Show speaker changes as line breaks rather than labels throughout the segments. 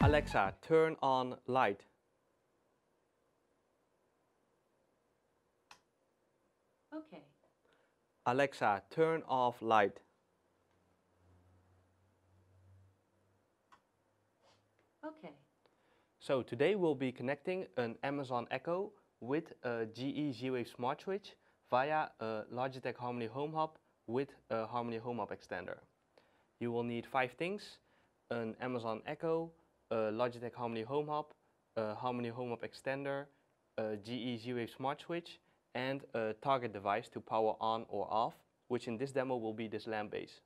Alexa, turn on light.
Okay.
Alexa, turn off light.
Okay.
So today we'll be connecting an Amazon Echo with a GE Z-Wave smart switch via a Logitech Harmony Home Hub with a Harmony Home Hub extender. You will need 5 things: an Amazon Echo, a Logitech Harmony Home Hub, a Harmony Home Hub extender, a GE Z-Wave smart switch, and a target device to power on or off, which in this demo will be this lamp base.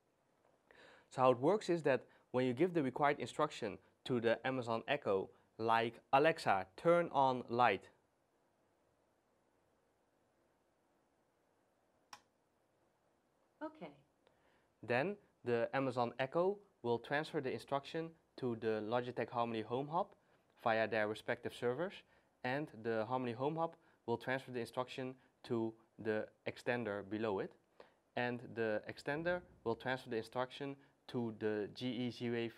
So how it works is that when you give the required instruction to the Amazon Echo, like Alexa, turn on light,
Okay.
then the Amazon Echo will transfer the instruction to the Logitech Harmony Home Hub via their respective servers, and the Harmony Home Hub will transfer the instruction to the extender below it, and the extender will transfer the instruction to the GE Z-Wave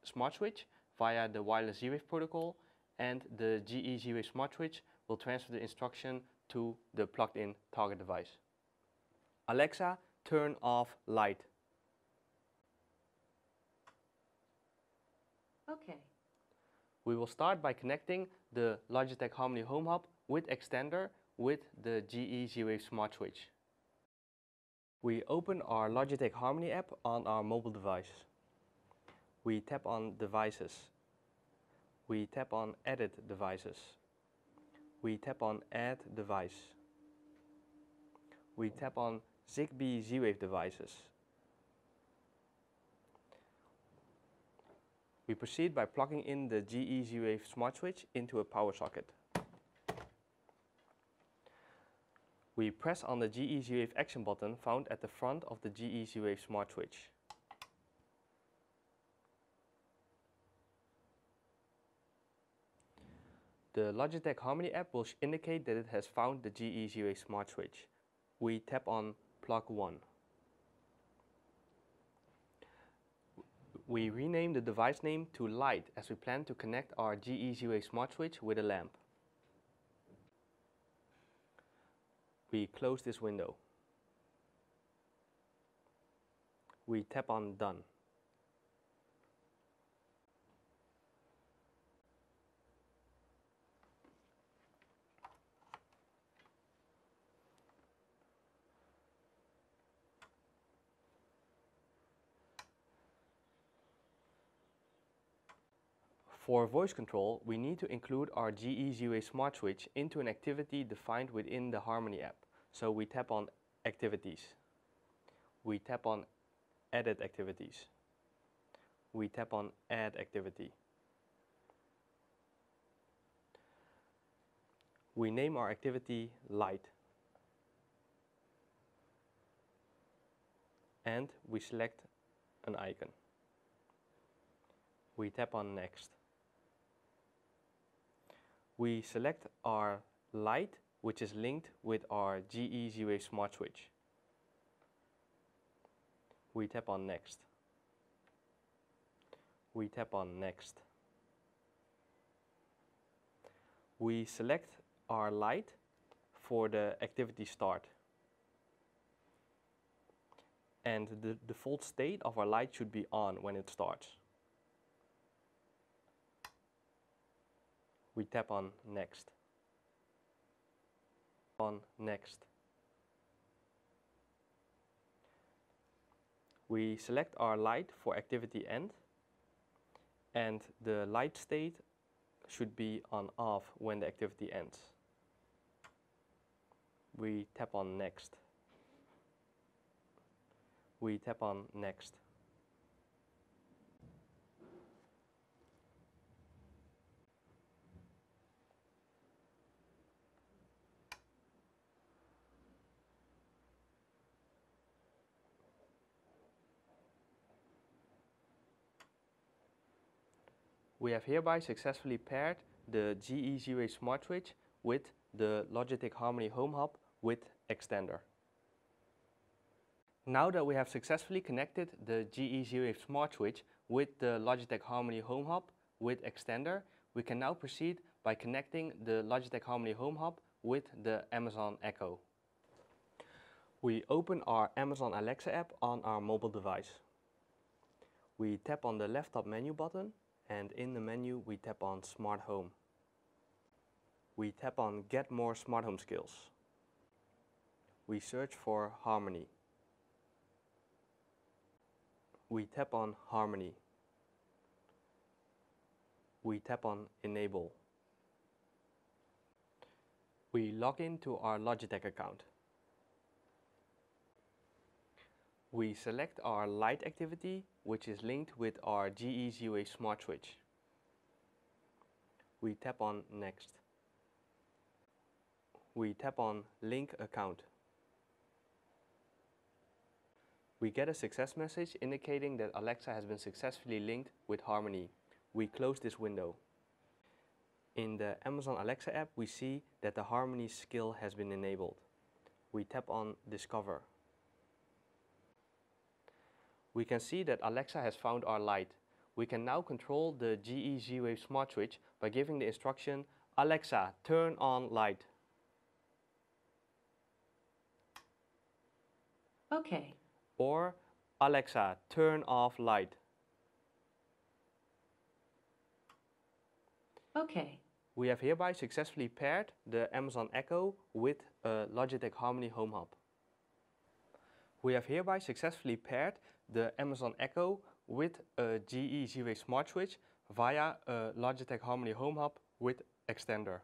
smart switch via the wireless Z-Wave protocol, and the GE Z-Wave smart switch will transfer the instruction to the plugged-in target device. Alexa, turn off light.
Okay.
We will start by connecting the Logitech Harmony Home Hub with extender with the GE Z-Wave smart switch. We open our Logitech Harmony app on our mobile device. We tap on Devices. We tap on Edit Devices. We tap on Add Device. We tap on Zigbee Z-Wave devices. We proceed by plugging in the GE Z-Wave smart switch into a power socket. We press on the GE Z-Wave action button found at the front of the GE Z-Wave smart switch. The Logitech Harmony app will indicate that it has found the GE Z-Wave smart switch. We tap on plug 1. We rename the device name to light as we plan to connect our GE Z-Wave smart switch with a lamp. We close this window. We tap on Done. For voice control, we need to include our GE Z-Wave smart switch into an activity defined within the Harmony app. So we tap on Activities. We tap on Edit Activities. We tap on Add Activity. We name our activity Light. And we select an icon. We tap on Next. We select our light, which is linked with our GE Z-Wave smart switch. We tap on Next. We tap on Next. We select our light for the activity start. And the default state of our light should be on when it starts. We tap on Next. On Next. We select our light for activity end, and the light state should be on off when the activity ends. We tap on Next. We tap on Next. We have hereby successfully paired the GE Z-Wave smart switch with the Logitech Harmony Home Hub with extender. Now that we have successfully connected the GE Z-Wave smart switch with the Logitech Harmony Home Hub with extender, we can now proceed by connecting the Logitech Harmony Home Hub with the Amazon Echo. We open our Amazon Alexa app on our mobile device. We tap on the left top menu button, and in the menu we tap on Smart Home. We tap on Get More Smart Home Skills. We search for Harmony. We tap on Harmony. We tap on Enable. We log into our Logitech account. We select our light activity, which is linked with our GE Z-Wave Smart Switch. We tap on Next. We tap on Link Account. We get a success message indicating that Alexa has been successfully linked with Harmony. We close this window. In the Amazon Alexa app, we see that the Harmony skill has been enabled. We tap on Discover. We can see that Alexa has found our light. We can now control the GE Z-Wave Smart Switch by giving the instruction, Alexa, turn on light.
Okay.
Or Alexa, turn off light.
Okay.
We have hereby successfully paired the Amazon Echo with a Logitech Harmony Home Hub. We have hereby successfully paired the Amazon Echo with a GE Z-Wave Smart Switch via a Logitech Harmony Home Hub with extender.